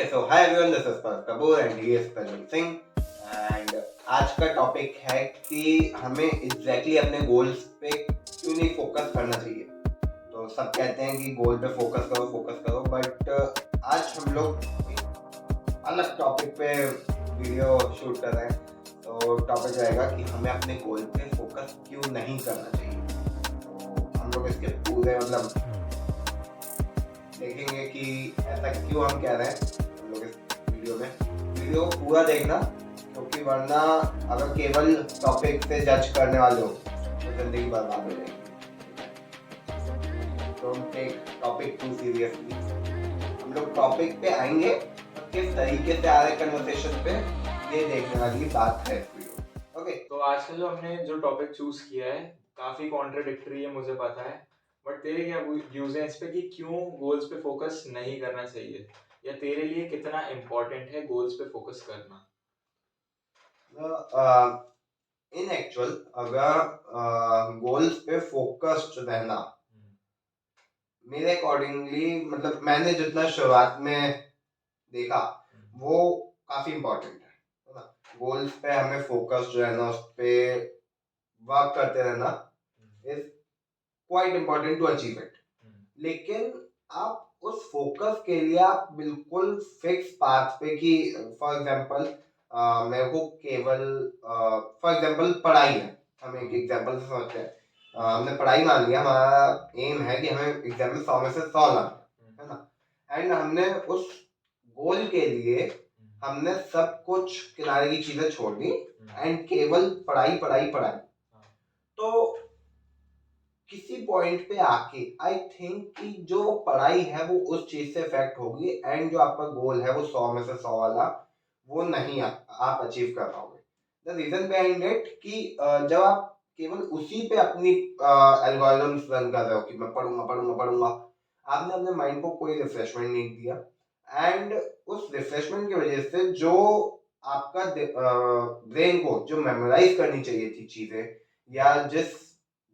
So hi everyone, this is Parth Kapoor and he is Parveen Singh and आज का topic है कि हमें एग्जैक्टली अपने गोल्स पे क्यों नहीं फोकस करना चाहिए। तो सब कहते हैं कि गोल पे फोकस करो बट आज हम लोग एक अलग टॉपिक पे वीडियो शूट कर रहे हैं। तो टॉपिक रहेगा कि हमें अपने गोल पे फोकस क्यों नहीं करना चाहिए। तो हम लोग इसके पूरे देखेंगे कि ऐसा क्यों हम कह रहे हैं। हम लोग इस वीडियो को पूरा देखना, क्योंकि वरना अगर केवल टॉपिक से जज करने वाले हो तो जिंदगी बर्बाद हो जाएगी। Don't take topic too seriously. हम लोग टॉपिक पे आएंगे और किस तरीके से आ रहे कन्वर्सेशन पे, ये देखने वाली बात है इस वीडियो। ओके, तो आजकल जो टॉपिक चूज किया है काफी कॉन्ट्राडिक्टरी है, मुझे पता है। बट तेरे क्या व्यूज हैं इस पे कि क्यों गोल्स पे फोकस नहीं करना चाहिए, या तेरे लिए कितना इम्पोर्टेंट है गोल्स पे फोकस करना? इन एक्चुअल अगर गोल्स पे फोकस्ड रहना मेरे अकॉर्डिंगली, मतलब मैंने जितना शुरुआत में देखा वो काफी इम्पोर्टेंट है ना। गोल्स पे हमें फोकस्ड रहना, उस पे वर्क करते रहना is quite important to achieve it. लेकिन आप उस फोकस के लिए आप बिल्कुल फिक्स पाथ पे कि फॉर एग्जांपल मेरे को केवल फॉर एग्जांपल पढ़ाई है, हम एक एग्जांपल से समझते हैं। हमने पढ़ाई मान लिया, हमारा एम है कि हमें एग्जाम में 100 में से 100 लाना है ना। एंड हमने उस गोल के लिए हमने सब कुछ किनारे की चीजें छोड़ दी एंड केवल पढ़ाई पढ़ाई पढ़ाई। तो किसी पॉइंट पे आके आई थिंक कि जो पढ़ाई है वो उस चीज से इफेक्ट होगी एंड जो आपका गोल है वो 100 में से 100 वाला वो नहीं आप अचीव कर पाओगे। द रीजन बिहाइंड इट कि जब आप केवल उसी पे अपनी एल्गोरिथम्स रन कर रहे हो कि मैं पढ़ूंगा पढ़ूंगा पढ़ूंगा, आपने अपने माइंड को कोई रिफ्रेशमेंट नहीं दिया एंड उस रिफ्रेशमेंट की वजह से जो आपका ब्रेन को जो मेमोराइज करनी चाहिए थी चीजें, या जिस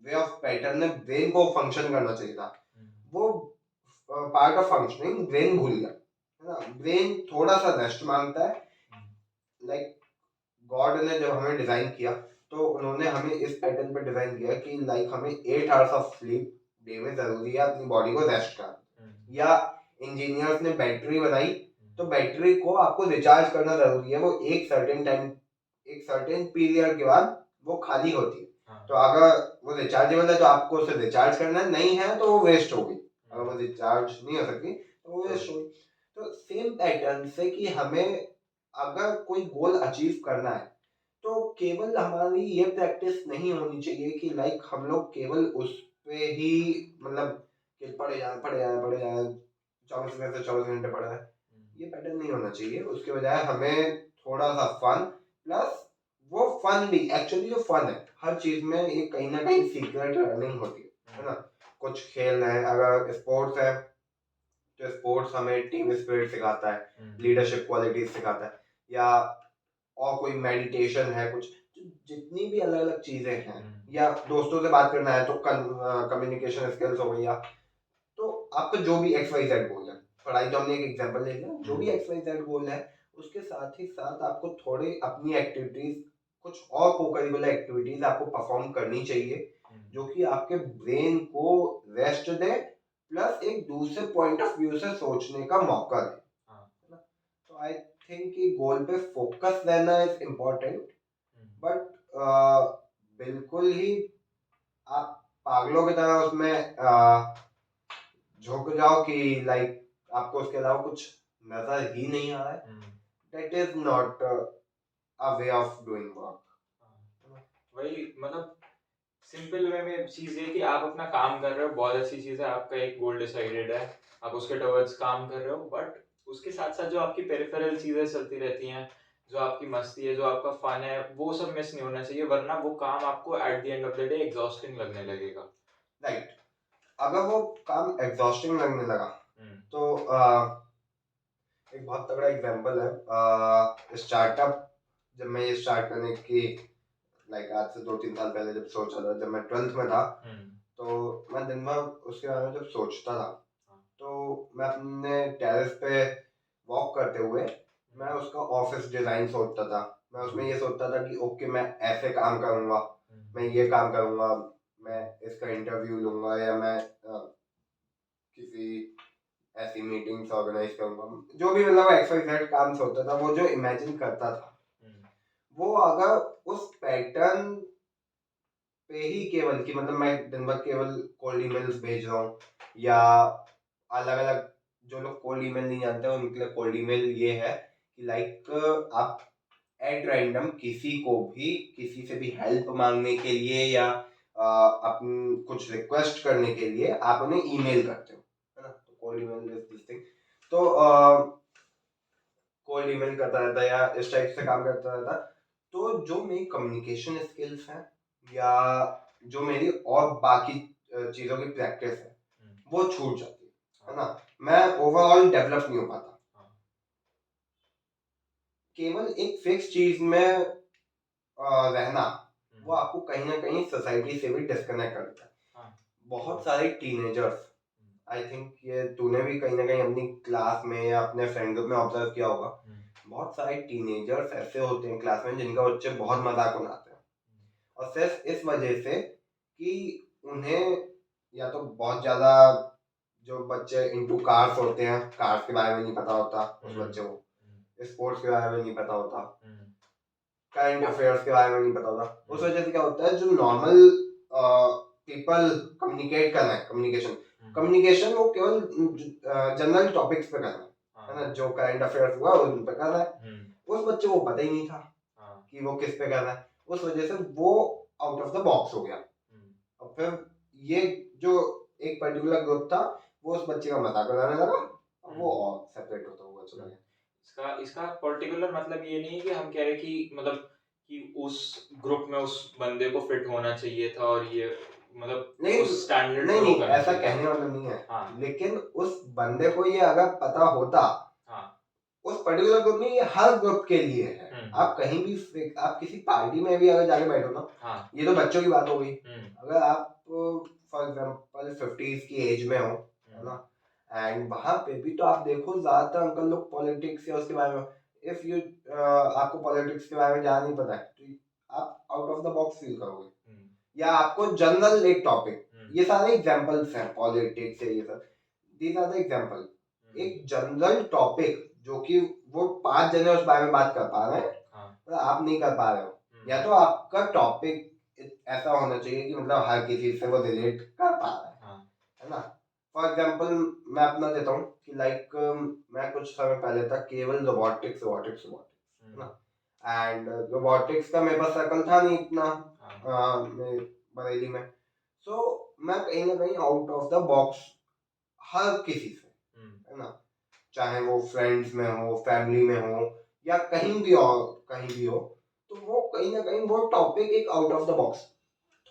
वे ऑफ पैटर्न में ब्रेन को फंक्शन करना चाहिए था, वो पार्ट ऑफ फंक्शनिंग ब्रेन भूल गया है ना। ब्रेन थोड़ा सा रेस्ट मांगता है। लाइक गॉड ने जब हमें डिजाइन किया तो उन्होंने हमें इस पैटर्न पे डिजाइन किया कि लाइक हमें 8 आवर्स ऑफ स्लीप डे में जरूरी है अपनी बॉडी को रेस्ट करना। या इंजीनियर्स ने बैटरी बनाई तो बैटरी को आपको रिचार्ज करना जरूरी है, वो एक सर्टेन टाइम एक सर्टेन पीरियड के बाद वो खाली होती है। तो अगर वो रिचार्जेबल है तो आपको उसे रिचार्ज करना है, नहीं है तो वो वेस्ट हो गई। अगर वो रिचार्ज नहीं हो सकती तो वो वेस्ट हो गई। तो सेम पैटर्न से कि हमें अगर कोई गोल अचीव करना है तो केवल हमारी ये प्रैक्टिस नहीं होनी चाहिए कि लाइक हम लोग केवल उस पे ही, मतलब कि पढ़े जाए 24 घंटे 24 घंटे पढ़ रहे हैं, ये पैटर्न नहीं होना चाहिए। उसके बजाय हमें थोड़ा सा फन प्लस वो फन भी एक्चुअली जो फन है हर चीज में एक कहीं ना कहीं सीक्रेट लर्निंग होती है ना। कुछ खेल है, अगर स्पोर्ट्स है तो स्पोर्ट्स हमें टीम स्पिरिट सिखाता है, लीडरशिप क्वालिटीज सिखाता है। या और कोई मेडिटेशन है, कुछ जितनी भी अलग अलग चीजें हैं, या दोस्तों से बात करना है तो कम्युनिकेशन स्किल्स हो गई, या तो आपका जो भी एक्स वाई जेड गोल है, पढ़ाई तो हमने एक एग्जांपल ले लिया, जो भी एक्स वाई जेड गोल है उसके साथ ही साथ आपको थोड़े अपनी एक्टिविटीज, कुछ और को करिकुलर एक्टिविटीज आपको परफॉर्म करनी चाहिए जो कि आपके ब्रेन को रेस्ट दे प्लस एक दूसरे पॉइंट ऑफ व्यू से सोचने का मौका दे। तो आई थिंक कि गोल पे फोकस रहना इज इम्पोर्टेंट, बट बिल्कुल ही आप पागलों की तरह उसमें झुक जाओ कि लाइक आपको उसके अलावा कुछ नजर ही नहीं आ रहा है, that is not a way of doing work. वही मतलब सिंपल वे में चीज ये कि आप अपना काम कर रहे हो, बहुत अच्छी चीज है, आपका एक गोल डिसाइडेड है, आप उसके टवर्ड्स काम कर रहे हो। बट उसके साथ साथ जो आपकी पेरिफेरल चीजें चलती रहती हैं, जो आपकी मस्ती है, जो आपका फन है, वो सब मिस नहीं होना चाहिए, वरना वो काम आपको at the end of the day exhausting लगने लगेगा। राइट, अगर वो काम एग्जॉस्टिंग लगने लगा तो एक बहुत तगड़ा एग्जांपल है स्टार्टअप। जब मैं ये स्टार्ट करने की लाइक आज से 2-3 साल पहले जब सोचा था, जब मैं 12th में था, तो मैं दिन भर उसके बारे में जब सोचता था तो मैं अपने टेरेस पे वॉक करते हुए मैं उसका ऑफिस डिजाइन सोचता था। मैं उसमें ये सोचता था कि ओके मैं ऐसे काम करूँगा, मैं ये काम करूँगा, मैं इसका इंटरव्यू लूँगा, या मैं किसी ऐसी मीटिंग्स ऑर्गेनाइज करूँगा, जो भी मतलब XYZ काम सोचता था, वो जो इमेजिन करता था, वो अगर उस पैटर्न पे ही केवल कि मतलब मैं दिन भर केवल कोल्ड ईमेल्स भेज रहा हूँ, या अलग अलग, जो लोग कोल्ड ईमेल नहीं जानते उनके लिए कोल्ड ईमेल ये है कि लाइक आप एट रैंडम किसी को भी किसी से भी हेल्प मांगने के लिए या अपन कुछ रिक्वेस्ट करने के लिए आप उन्हें ईमेल करते हो, है ना। तो cold email is this thing. तो कोल्ड ईमेल करता रहता है या इस टाइप से काम करता रहता, तो जो मेरी कम्युनिकेशन स्किल्स हैं या जो मेरी और बाकी चीज़ों की प्रैक्टिस है वो छूट जाती है ना। मैं ओवरऑल डेवलप नहीं हो पाता। केवल एक फिक्स चीज में रहना वो आपको कहीं ना कहीं सोसाइटी से भी डिस्कनेक्ट करता है। बहुत सारे टीनेजर्स, आई थिंक ये तूने भी कहीं ना कहीं अपनी क्लास में या अपने फ्रेंड ग्रुप में ऑब्जर्व किया होगा, बहुत सारे टीनेजर्स ऐसे होते हैं क्लास में जिनका बच्चे बहुत मजाक उड़ाते हैं, और सिर्फ इस वजह से कि उन्हें या तो बहुत ज्यादा, जो बच्चे इनटू कार्स होते हैं, कार्स के बारे में नहीं पता होता उस बच्चे को, स्पोर्ट्स के बारे में नहीं पता होता, करंट अफेयर्स के बारे में नहीं पता होता, उस वजह से क्या होता है जो नॉर्मल पीपल कम्युनिकेट करना है, कम्युनिकेशन वो केवल जनरल टॉपिक्स पे करना है ना, जो करंट अफेयर्स हुआ उन पे करना है। उस बच्चे को पता ही नहीं था कि वो किस पे करना है, उस वजह से वो आउट ऑफ द बॉक्स हो गया। और फिर ये जो एक पर्टिकुलर ग्रुप था वो उस बच्चे का मजाक बनाने लगा, और वो और सेपरेट होता हुआ चला गया। इसका इसका पर्टिकुलर मतलब ये नहीं है कि हम कह रहे कि मतलब कि उस ग्रुप में उस बंदे को फिट होना चाहिए था और ये मतलब नहीं उस स्टैंडर्ड नहीं को नहीं करना ऐसा चाहिए। कहने वाला नहीं है। हाँ। लेकिन उस बंदे को ये अगर पता होता, हाँ। उस पर्टिकुलर ग्रुप में, ये हर ग्रुप के लिए है। आप कहीं भी, आप किसी पार्टी में भी अगर जाके बैठो ना, हाँ। ये तो बच्चों की बात हो गई, अगर आप फॉर एग्जांपल 50s की एज में हो, है ना, एंड वहां पे भी तो आप देखो ज्यादातर अंकल लोग पॉलिटिक्स या उसके बारे में, इफ यू आपको पॉलिटिक्स के बारे में ज्यादा नहीं पता है तो आप out of the box feel करोगे, या आपको जनरल एक टॉपिक, ये सारे एग्जांपल्स हैं पॉलिटिक्स से, ये सब दीज आर द एग्जांपल। एक जनरल टॉपिक जो कि वो 5 जने उस बारे में बात कर पा रहे हैं, मतलब आप नहीं कर पा रहे हो, या तो आपका टॉपिक ऐसा होना चाहिए कि मतलब हर किसी से वो रिलेट कर पा रहा है ना। फॉर एग्जांपल मैं अपना देता हूँ कि लाइक मैं कुछ समय पहले तक केवल रोबोटिक्स रोबोटिक्स रोबोटिक्स, है ना, एंड रोबोटिक्स का मेरे पास सर्कल था नहीं इतना बरेली में, सो मैं कहीं ना कहीं आउट ऑफ द बॉक्स हर किसी से, है ना, चाहे वो फ्रेंड्स में हो, फैमिली में हो, या कहीं भी हो, कहीं भी हो, तो वो कहीं ना कहीं वो टॉपिक एक आउट ऑफ द बॉक्स,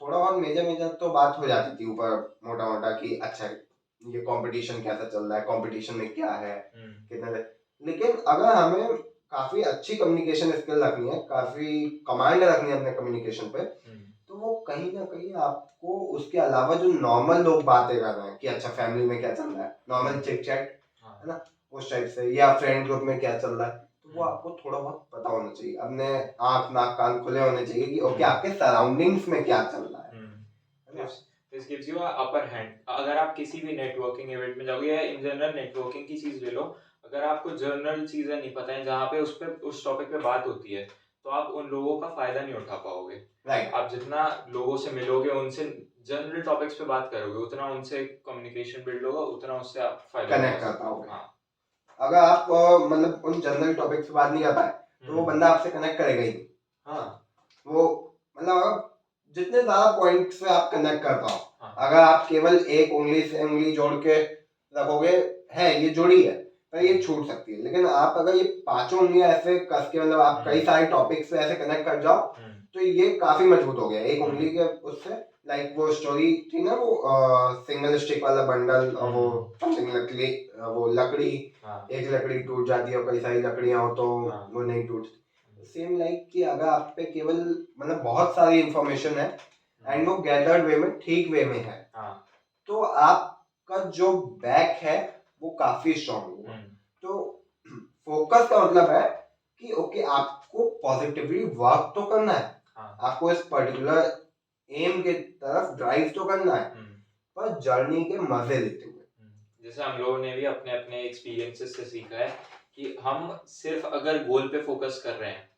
थोड़ा बहुत मेजर मेजर तो बात हो जाती थी ऊपर मोटा मोटा कि अच्छा ये कंपटीशन कैसा चल रहा है, कंपटीशन में क्या है, कितने, लेकिन अगर हमें काफी अच्छी कम्युनिकेशन स्किल रखनी है, काफी कमांड रखनी है अपने कम्युनिकेशन पे, तो वो कहीं ना कहीं आपको उसके अलावा जो नॉर्मल लोग बातें कर रहे हैं कि अच्छा फैमिली में क्या चल रहा है, नॉर्मल चिट चैट, है ना, उस टाइप से, या फ्रेंड ग्रुप में क्या चल रहा है, तो वो आपको थोड़ा बहुत पता होना चाहिए, अपने आंख नाक कान खुले होने चाहिए कि ओके आपके सराउंडिंग्स में क्या चल रहा है। This gives you a upper hand. अगर आप किसी भी नेटवर्किंग इवेंट में जाओगे या इन जनरल नेटवर्किंग की चीज ले लो, अगर आपको जनरल चीजें नहीं पता है जहाँ पे उस टॉपिक पे बात होती है, तो आप उन लोगों का फायदा नहीं उठा पाओगे। आप जितना लोगों से मिलोगे, उनसे जनरल टॉपिक्स पे बात करोगे, उतना उनसे कम्युनिकेशन बिल्ड होगा, उतना उससे आप फायदा कनेक्ट कर पाओगे। अगर आप मतलब उन जनरल टॉपिक्स पे बात नहीं कर पाए तो वो बंदा आपसे कनेक्ट करेगा ही नहीं। वो मतलब जितने ज्यादा पॉइंट्स पे आप कनेक्ट कर पाओ, अगर आप केवल एक उंगली से उंगली जोड़ के रखोगे, है ये जोड़ी है तो ये छूट सकती है, लेकिन आप अगर ये पांचों उंगलियां ऐसे कस के मतलब आप कई सारे टॉपिक्स पे ऐसे कनेक्ट कर जाओ तो ये काफी मजबूत हो गया एक उंगली के उससे। लाइक वो स्टोरी थी ना, वो सिंगल स्टिक वाला बंडल, और वो लकड़ी, वो लकड़ी, एक लकड़ी टूट जाती है और कई सारी लकड़ियां हो तो वो नहीं टूटती। सेम लाइक कि अगर आप पे केवल मतलब बहुत सारी इंफॉर्मेशन है एंड वो गैदर्ड वे में, ठीक वे में है, तो आपका जो बैक है वो काफी स्ट्रॉन्ग होगा। तो फोकस का मतलब है कि ओके आपको पॉजिटिवली वर्क तो करना है, हाँ आपको इस पर्टिकुलर एम के तरफ ड्राइव तो करना है, पर जर्नी के मजे लेते हुए। जैसे हम लोगों ने भी अपने अपने एक्सपीरियंसेस से सीखा है कि हम सिर्फ अगर गोल पे फोकस कर रहे हैं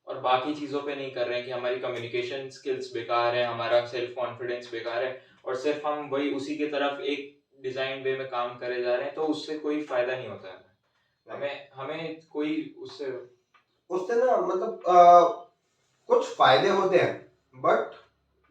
और बाकी चीज़ों पे नहीं कर रहे हैं, कि हमारी कम्युनिकेशन स्किल्स बेकार है, हमारा सेल्फ कॉन्फिडेंस बेकार है, और सिर्फ हम वही उसी की तरफ एक डिजाइन वे में काम करे जा रहे हैं, तो उससे कोई फायदा नहीं होता है हमें हमें कोई उससे उससे ना मतलब कुछ फायदे होते हैं, बट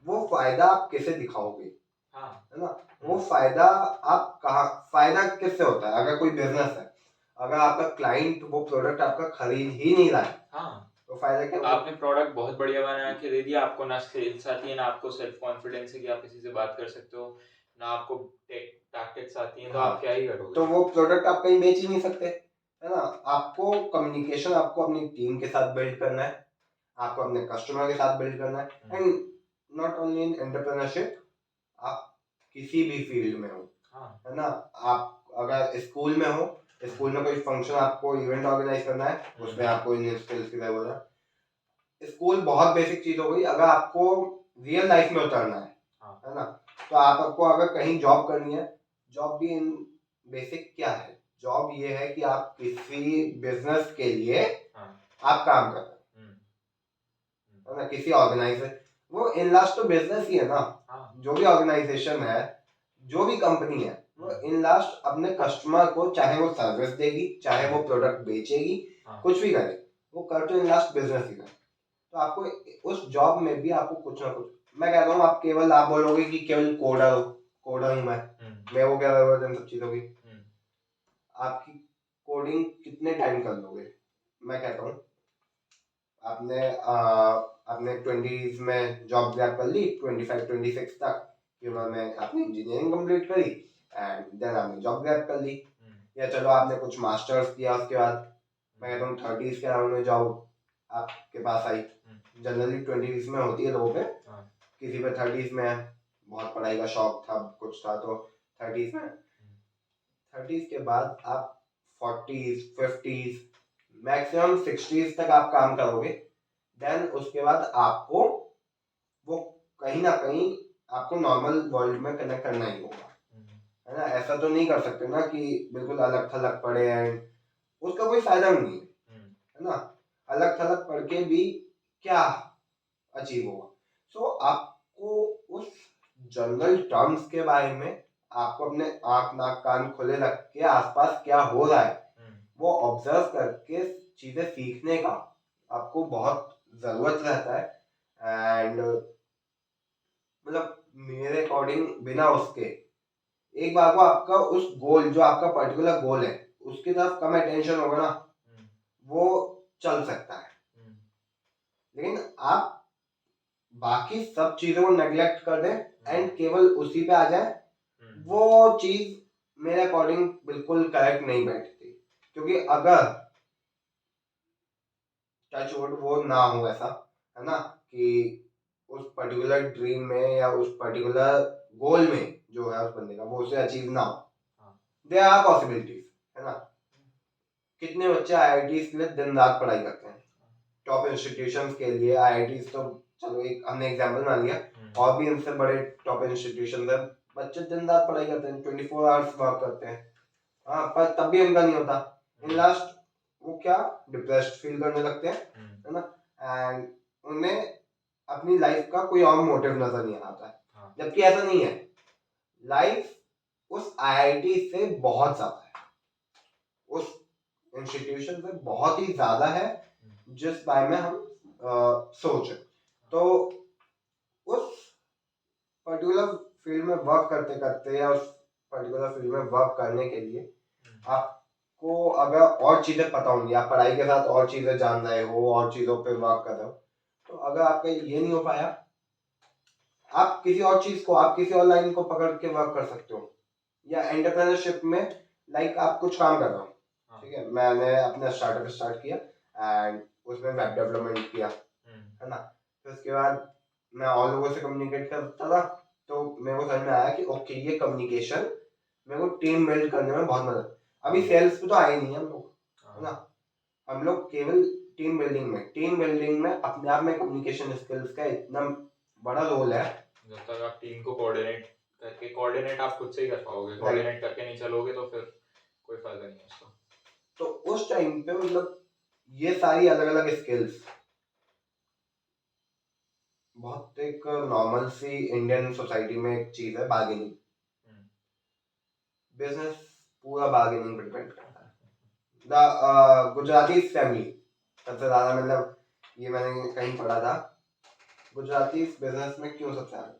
वो फायदा आप कैसे दिखाओगे, हाँ है ना। वो फायदा आप कहाँ, फायदा किससे होता है, अगर कोई बिजनेस है, अगर आपका क्लाइंट वो प्रोडक्ट आपका खरीद ही नहीं रहा है, हाँ तो फायदा क्या होगा? आपने प्रोडक्ट बहुत बढ़िया बना के दे दिया, आपको ना सेल्स आती है, ना आपको सेल्फ कॉन्फिडेंस है कि आप किसी से बात कर सकते हो, ना आपको टैक्टिक्स आती हैं, तो हाँ, आप क्या ही करोगे? तो वो प्रोडक्ट आप कहीं बेच ही नहीं सकते, है ना। आपको कम्युनिकेशन आपको अपनी टीम के साथ बिल्ड करना है, आपको अपने कस्टमर के साथ बिल्ड करना है, and not only in entrepreneurship, आप किसी भी फील्ड में हो, है ना। आप अगर स्कूल में हो, स्कूल में कोई फंक्शन आपको इवेंट ऑर्गेनाइज करना है, उसमें आपको इन स्किल्स की जरूरत है। स्कूल बहुत बेसिक चीज हो गई, अगर आपको रियल लाइफ में उतरना है ना, तो आपको अगर कहीं जॉब करनी है, जॉब भी इन बेसिक क्या है, जॉब ये है कि आप किसी बिजनेस के लिए आप काम कर रहे हो, है ना, किसी ऑर्गेनाइजेशन, वो इन लास्ट तो बिजनेस ही है ना। जो भी ऑर्गेनाइजेशन है, जो भी कंपनी है, वो इन लास्ट अपने कस्टमर को, चाहे वो सर्विस देगी, चाहे वो प्रोडक्ट बेचेगी, कुछ भी करे, वो कर तो इन लास्ट बिजनेस ही करे। तो आपको उस जॉब में भी आपको कुछ ना कुछ, मैं कहता हूँ, आप केवल आप बोलोगे कि केवल कोडर हो, कोडर हूँ मैं वो क्या जरूरत है इन सब चीजों की, आपकी कोडिंग कितने टाइम कर लोगे? मैं कहता हूँ आपने 20s में जॉब ग्रैब कर ली, 25-26 तक की उम्र में आपने इंजीनियरिंग कंप्लीट करी, एंड देन आपने जॉब ग्रैब कर ली, या चलो आपने कुछ मास्टर्स किया, उसके बाद मैं कहता हूँ 30s के अराउंड में जॉब आपके पास आई, जनरली 20s में होती है लोगों पे, किसी पे 30s में है, बहुत पढ़ाई का शौक था, कुछ था, तो 30s में, 30s के बाद आप 40s 50s मैक्सिमम 60s तक आप काम करोगे, देन उसके बाद आपको वो कहीं ना कहीं आपको नॉर्मल वर्ल्ड में कनेक्ट करना ही होगा, है ना। ऐसा तो नहीं कर सकते ना कि बिल्कुल अलग थलग पड़े हैं, उसका कोई फायदा नहीं है ना। अलग थलग पढ़ के भी क्या अचीव होगा? सो आपको उस जनरल टर्म्स के बारे में, आपको अपने आंख नाक कान खुले रख के आसपास क्या हो रहा है वो ऑब्जर्व करके चीजें सीखने का आपको बहुत जरूरत रहता है। एंड मतलब मेरे अकॉर्डिंग बिना उसके, एक बार को आपका उस गोल, जो आपका पर्टिकुलर गोल है, उसकी तरफ कम अटेंशन होगा ना, वो चल सकता है, लेकिन आप बाकी सब चीजों को नेग्लेक्ट कर दें एंड केवल उसी पे आ जाए, वो चीज मेरे अकॉर्डिंग बिल्कुल करेक्ट नहीं बैठती, क्योंकि अगर टच वुड वो ना हो ऐसा, है ना, कि उस पर्टिकुलर ड्रीम में या उस पर्टिकुलर गोल में जो है उस बंदे का, वो उसे अचीव ना हो, देयर आर पॉसिबिलिटीज, है ना। कितने बच्चे आईआईटीज के लिए दिन रात पढ़ाई करते हैं, टॉप इंस्टीट्यूशंस के लिए, आईआईटीज तो चलो एक हमने एग्जांपल मान लिया, और भी इनसे बड़े टॉप इंस्टीट्यूशंस हैं, बच्चे दिन रात पढ़ाई करते हैं, 24 आवर्स वर्क करते हैं, हाँ, पर तब भी उनका नहीं होता, इन लास्ट वो क्या डिप्रेस्ड फील करने लगते हैं, है ना, एंड उन्हें अपनी लाइफ का कोई और मोटिव नजर नहीं आता है, जबकि ऐसा नहीं है, लाइफ उस आईआईटी से बहुत ज्यादा है, उस इंस्टीट्यूशन से बहुत ही ज्यादा है जिस बारे में हम सोचें। तो उस पर्टिकुलर फील्ड में वर्क करते करते या उस पर्टिकुलर फील्ड में वर्क करने के लिए आपको अगर और चीजें पता होंगी, आप पढ़ाई के साथ और चीजें जान रहे हो, और चीजों पे वर्क कर रहे हो, तो अगर आपका ये नहीं हो पाया, आप किसी और चीज को, आप किसी और लाइन को पकड़ के वर्क कर सकते हो, या एंटरप्रेन्योरशिप में लाइक आप कुछ काम कर रहे हो, ठीक है, मैंने अपना स्टार्टअप स्टार्ट किया एंड उसमें वेब डेवलपमेंट किया, है ना, फिर उसके बाद मैं और लोगों से कम्युनिकेट करता था, तो मेरे को समझ में आया कि ओके ये कम्युनिकेशन मेरे को टीम बिल्ड करने में बहुत मदद, अभी सेल्स पे तो आए नहीं हम लोग, है ना, हम लोग केवल टीम बिल्डिंग में अपने आप में कम्युनिकेशन स्किल्स का इतना बड़ा रोल है। जब तक आप टीम को कोऑर्डिनेट आप खुद से ही कर पाओगे, कोऑर्डिनेट करके नहीं चलोगे तो फिर कोई फायदा नहीं है उसका। तो उस टाइम पे मतलब ये सारी अलग अलग स्किल्स बहुत एक नॉर्मल सी इंडियन सोसाइटी में एक चीज है, बार्गेनिंग। बिजनेस पूरा बार्गेनिंग पर डिपेंड करता है। द गुजराती फैमिली सबसे ज्यादा, मतलब ये मैंने कहीं पढ़ा था, गुजराती बिजनेस में क्यों सबसे आगे,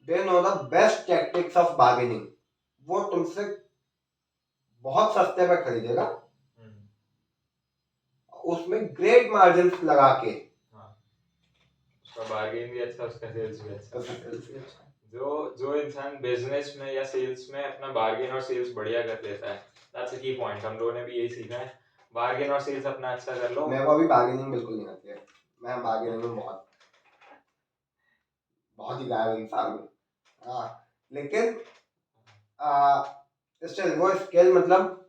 they know the best tactics of bargaining. वो तुमसे बहुत सस्ते पे खरीदेगा, उसमें ग्रेट मार्जिन लगा के, उसका बार्गेन भी अच्छा, उसका सेल्स भी अच्छा। अच्छा। जो इंसान बिजनेस में या सेल्स में अपना बार्गेन और सेल्स बढ़िया कर लेता है, दैट्स अ की पॉइंट। हम लोगों ने भी यही सीखा है, बार्गेन और सेल्स अपना अच्छा कर लो। मैं वो अभी बार्गेनिंग बिल्कुल नहीं आती है, मैं बार्गेनिंग में बहुत ही गायब इंसान हूँ। हाँ, लेकिन स्टिल वो स्किल मतलब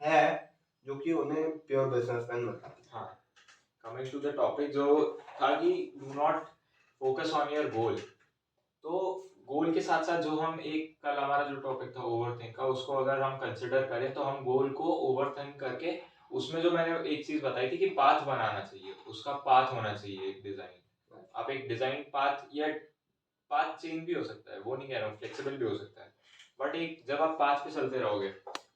है जो कि उन्हें प्योर बिजनेसमैन बताती है। हाँ, कमिंग टू द टॉपिक जो था कि do not focus on your goal. तो गोल के साथ साथ जो हम एक कल हमारा जो टॉपिक था ओवरथिंक का, उसको अगर हम कंसिडर करें तो हम गोल को ओवरथिंक करके उसमें जो मैंने एक चीज बताई थी कि पाथ बनाना चाहिए, उसका पाथ होना चाहिए एक डिजाइन। आप एक डिजाइन पाथ या पाथ चेंज भी हो सकता है, वो नहीं कह रहा हूँ, फ्लेक्सिबल भी हो सकता है, बट एक जब आप पाथ पे चलते रहोगे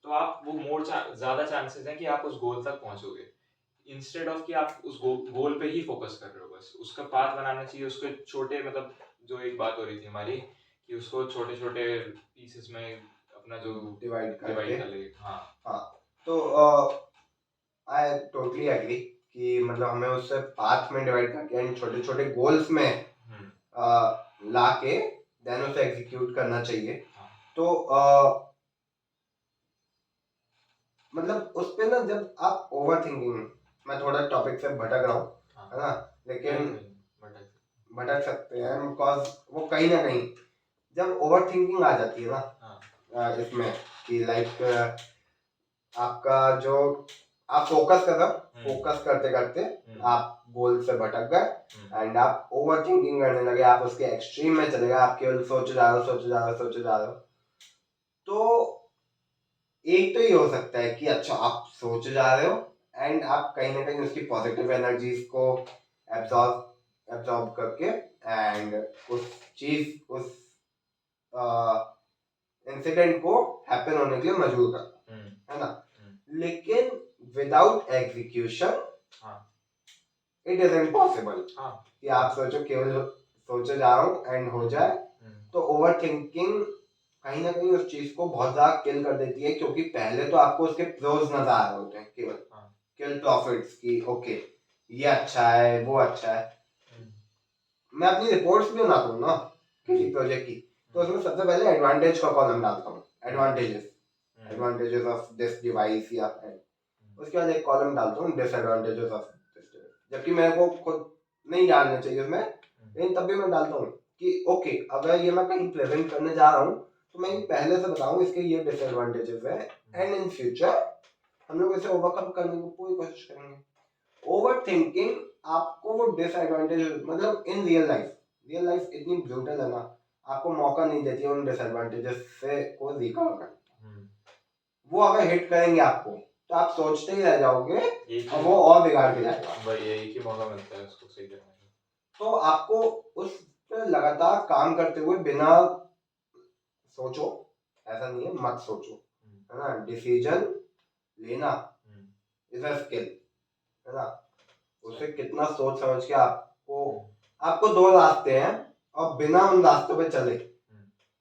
तो आप वो ज्यादा चांसेस हैं कि आप उस गोल तक पहुंचोगे, इंस्टेड ऑफ कि आप उस गोल पे ही फोकस कर रहे हो। बस उसका पाथ बनाना चाहिए, उसके छोटे, मतलब जो एक बात हो रही थी हमारी कि उसको छोटे छोटे पीसेस में अपना जो डिवाइड कर करके। ले। हाँ हाँ, तो आई टोटली एग्री कि मतलब हमें उससे पाथ में डिवाइड करके एंड छोटे छोटे गोल्स में ला के देन उसे एग्जीक्यूट करना चाहिए। तो मतलब उस पे ना, जब आप ओवर थिंकिंग, मैं थोड़ा टॉपिक से भटक रहा हूँ, है ना, लेकिन भटक सकते हैं बिकॉज वो कहीं ना कहीं जब ओवर थिंकिंग आ जाती है ना इसमें कि लाइक आपका जो आप फोकस कर रहे हो, फोकस करते करते आप गोल से भटक गए एंड आप ओवर थिंकिंग करने लगे, आप उसके एक्सट्रीम में चले गए, आप केवल सोचे जा रहे हो। तो एक तो ये हो सकता है कि अच्छा आप सोचे जा रहे हो एंड आप कहीं ना कहीं उसकी पॉजिटिव एनर्जीज को एब्जॉर्ब करके एंड उस इंसिडेंट को हैपन होने के लिए मजबूर करता है ना। लेकिन without execution it is impossible कि आप सोचो, केवल सोचे जा रहा हूँ एंड हो जाए। तो ओवर थिंकिंग कहीं ना कहीं उस चीज को बहुत ज्यादा किल कर देती है, क्योंकि पहले तो आपको उसके प्रोज नजर आ रहे होते हैं, केवल प्रॉफिट्स की, ओके ये अच्छा है वो अच्छा है। मैं अपनी रिपोर्ट्स भी बनाता हूँ ना किसी प्रोजेक्ट की, तो उसमें सबसे पहले एडवांटेज का कॉलम डालता हूँ, एडवांटेजेस ऑफ दिस डिवाइस या पेन। उसके बाद एक कॉलम डालता हूँ डिसएडवांटेजेस ऑफ दिस डिवाइस, जबकि मेरे को खुद नहीं डालना चाहिए उसमें, लेकिन तब भी मैं डालता हूँ कि ओके अगर ये मैं कहीं प्रेजेंट करने जा रहा हूँ तो मैं पहले से बताऊँ इसके ये डिसएडवांटेजेस है एंड इन फ्यूचर हम लोग इसे ओवरकम करने की पूरी कोशिश करेंगे। ओवर थिंकिंग आपको वो डिसएडवांटेज, मतलब इन रियल लाइफ इतनी ब्रूटल है ना, आपको मौका नहीं देती उन डिसएडवांटेजेस से को रिकवर करने। वो अगर हिट करेंगे आपको तो आप सोचते ही रह जाओगे और वो और बिगाड़ के जाएगा। भाई एक ही मौका मिलता है उसको सही करने का, तो आपको उस पर लगातार काम करते हुए बिना सोचो, ऐसा नहीं है मत सोचो, है ना, डिसीजन लेना इज अ स्किल, है ना। उसे कितना सोच समझ के आपको दो रास्ते हैं और बिना उन रास्तों पे चले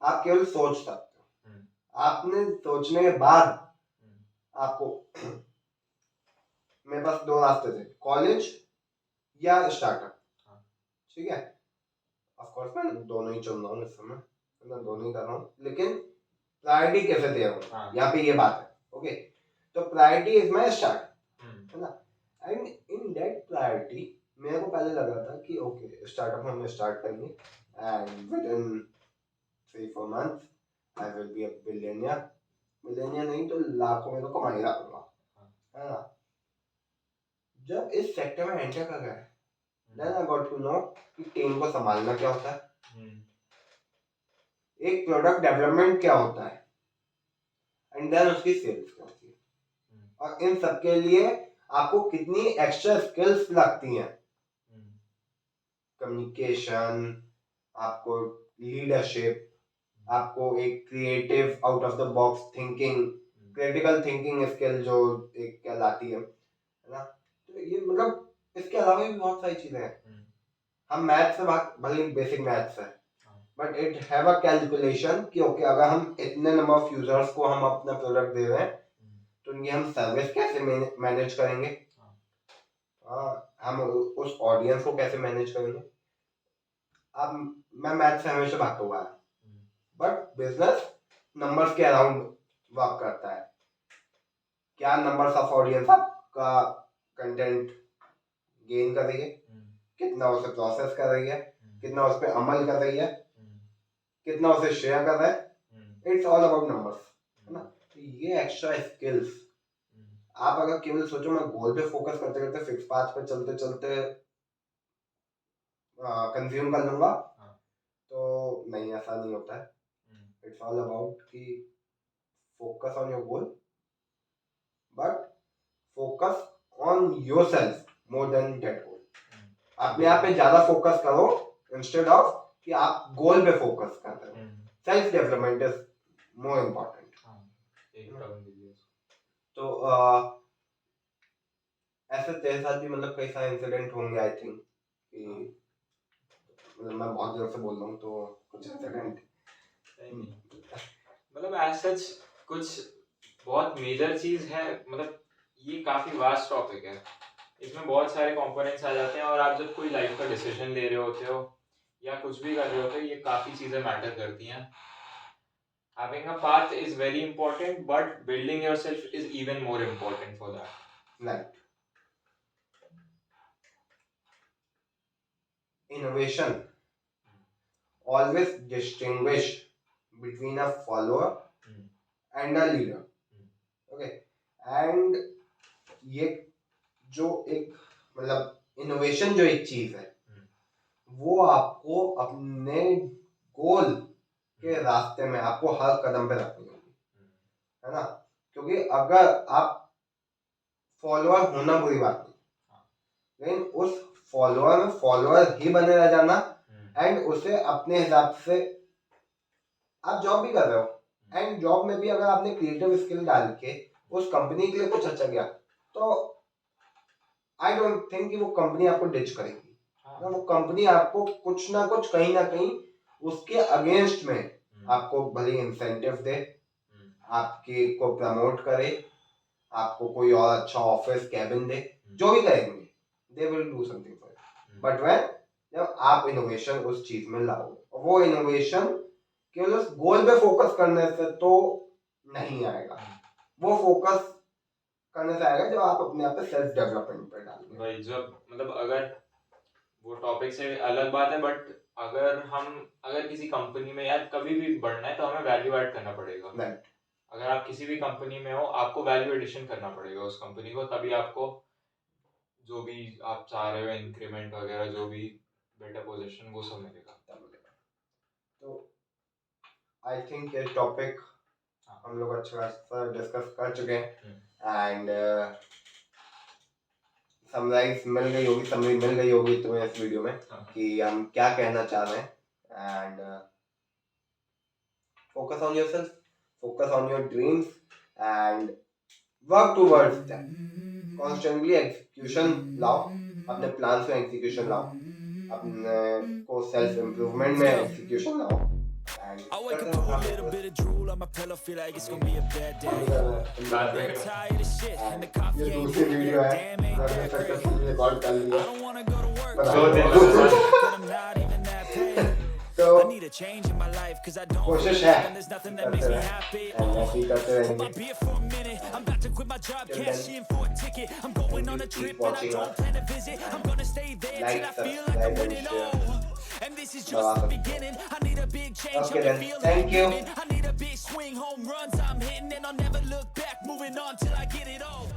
आप केवल सोच सकते हो। आपने सोचने के बाद आपको मेरे पास दो रास्ते थे, कॉलेज या स्टार्टअप, ठीक है। ऑफ कोर्स मैं दोनों ही चुन रहा हूँ इस समय, मैं दोनों ही कर रहा हूँ, लेकिन प्रायोरिटी कैसे दे रहा हूँ यहाँ पे ये बात है। ओके, तो प्रायोरिटी इज माय स्टार्ट, है ना। एंड इन दैट प्रायोरिटी मेरे को पहले लगा था कि ओके स्टार्टअप हम स्टार्ट करेंगे and with in 3-4 months I will be a billionaire नहीं तो लाखों में तो कमा ही रहा हूँ, है ना। जब इस सेक्टर में एंटर कर गए then I got to know कि टीम को संभालना क्या होता है, एक प्रोडक्ट डेवलपमेंट क्या होता है, एंड देन उसकी सेल्स क्या होती है, और इन सब के लिए आपको कितनी एक्स्ट्रा स्किल्स लगती हैं, कम्युनिकेशन, आपको लीडरशिप, आपको एक creative out of the box thinking, critical thinking skill जो एक कहलाती है ना। तो ये मतलब इसके अलावा भी बहुत सारी चीजें हैं। हम मैथ से बात, भले बेसिक मैथ्स है, but it have a calculation कि ओके अगर हम इतने नंबर ऑफ यूजर्स को हम अपना प्रोडक्ट दे रहे हैं तो उनकी हम सर्विस कैसे मैनेज करेंगे, हम उस ऑडियंस को कैसे मैनेज करेंगे। अब मैं मैथ से हमेशा भागता हुआ है, बट बिजनेस नंबर्स के अराउंड वर्क करता है। क्या नंबर्स ऑफ ऑडियंस आपका कंटेंट गेन कर रही है, कितना उसे प्रोसेस कर रही है, कितना उस पर अमल कर रही है, कितना उसे शेयर कर रहा है, इट्स ऑल अबाउट नंबर्स, है ना। तो ये एक्स्ट्रा स्किल्स, आप अगर केवल सोचो मैं गोल पे फोकस करते करते फिक्स पाथ पे चलते चलते कंज्यूम कर लूंगा, तो नहीं, ऐसा नहीं होता है। इट्स ऑल अबाउट कि focus on your goal, but focus on yourself more than that goal. अपने आप पे ज्यादा फोकस करो इंस्टेड ऑफ कि आप गोल पे फोकस कर रहे हो। Self development is more important. तो ऐसे तेरे साथ भी मतलब कई सारे इंसिडेंट होंगे आई थिंक कि मतलब मैं बहुत देर से बोल रहा हूँ तो कुछ इंसिडेंट मतलब एज सच कुछ बहुत मेजर चीज है। मतलब ये काफी वास्ट टॉपिक है, इसमें बहुत सारे कंपोनेंट्स आ जाते हैं, और आप जब कोई लाइफ का डिसीजन ले रहे होते हो या कुछ भी कर रहे होते हो, ये काफी चीजें मैटर करती हैं। Having a path is very important, but building yourself is even more important for that. Right. Innovation always distinguish between a follower and a leader. Okay. And ये जो एक मतलब इनोवेशन जो एक चीज है वो आपको अपने गोल के रास्ते में आपको हर कदम पे रखनी होगी, है ना। क्योंकि अगर आप फॉलोअर होना बुरी बात नहीं, लेकिन उस फॉलोअर में फॉलोअर ही बने रह जाना, एंड उसे अपने हिसाब से आप जॉब भी कर रहे हो, एंड जॉब में भी अगर आपने क्रिएटिव स्किल डाल के उस कंपनी के लिए कुछ अच्छा किया तो आई डोंट थिंक कि वो कंपनी आपको डिच करेगी। वो कंपनी आपको कुछ ना कुछ कहीं ना कहीं उसके अगेंस्ट में आपको भले इंसेंटिव दे, आपके को प्रमोट करे, आपको कोई और अच्छा ऑफिस कैबिन दे, जो भी करेंगे they will do something for you. But when जब आप इनोवेशन उस चीज में लाओगे, वो इनोवेशन केवल उस गोल पे फोकस करने से तो नहीं आएगा, वो फोकस करने से आएगा जब आप अपने आप पे सेल्फ डेवलपमेंट पे डालोगे। भाई जब मतलब अगर वो टॉपिक से अलग बात है, बट अगर किसी कंपनी में या कभी भी बढ़ना है तो हमें वैल्यू ऐड करना पड़ेगा। Right. अगर आप किसी भी कंपनी में हो, आपको वैल्यू एडिशन करना पड़ेगा उस कंपनी को, तभी आपको जो भी आप चाह रहे हो, इंक्रीमेंट वगैरह, जो भी बेटर पोजीशन, वो सब मिलेगा। तो आई थिंक ये टॉपिक हम लोग अच्छा सा डिस्कस कर चुके हैं, एंड समराइज मिल गई होगी, समरी मिल गई होगी तुम्हें इस वीडियो में कि हम क्या कहना चाह रहे हैं। And focus on yourself, focus on your dreams and work towards that. Constantly execution लाओ, अपने प्लान्स में एग्जीक्यूशन लाओ, अपने को सेल्फ इम्प्रूवमेंट में एग्जीक्यूशन लाओ। I wake up with a little bit of drool on my pillow, feel like it's gonna be a bad day. I'm tired of shit and the coffee ain't hitting yet. Damn, ain't that great. I don't wanna go to work, but I'm not even that paid. I need a change in my life, cause I don't feel like and there's nothing that makes me happy. Hold my beer for a minute, I'm about to quit my job, cash in for a ticket. I'm going on a trip and I don't plan to visit. I'm gonna stay there till I feel like I'm winning all. And this is just the beginning. I need a big change. Okay, then. Thank you. I need a big swing, home runs I'm hitting, and I'll never look back. Moving on till I get it all.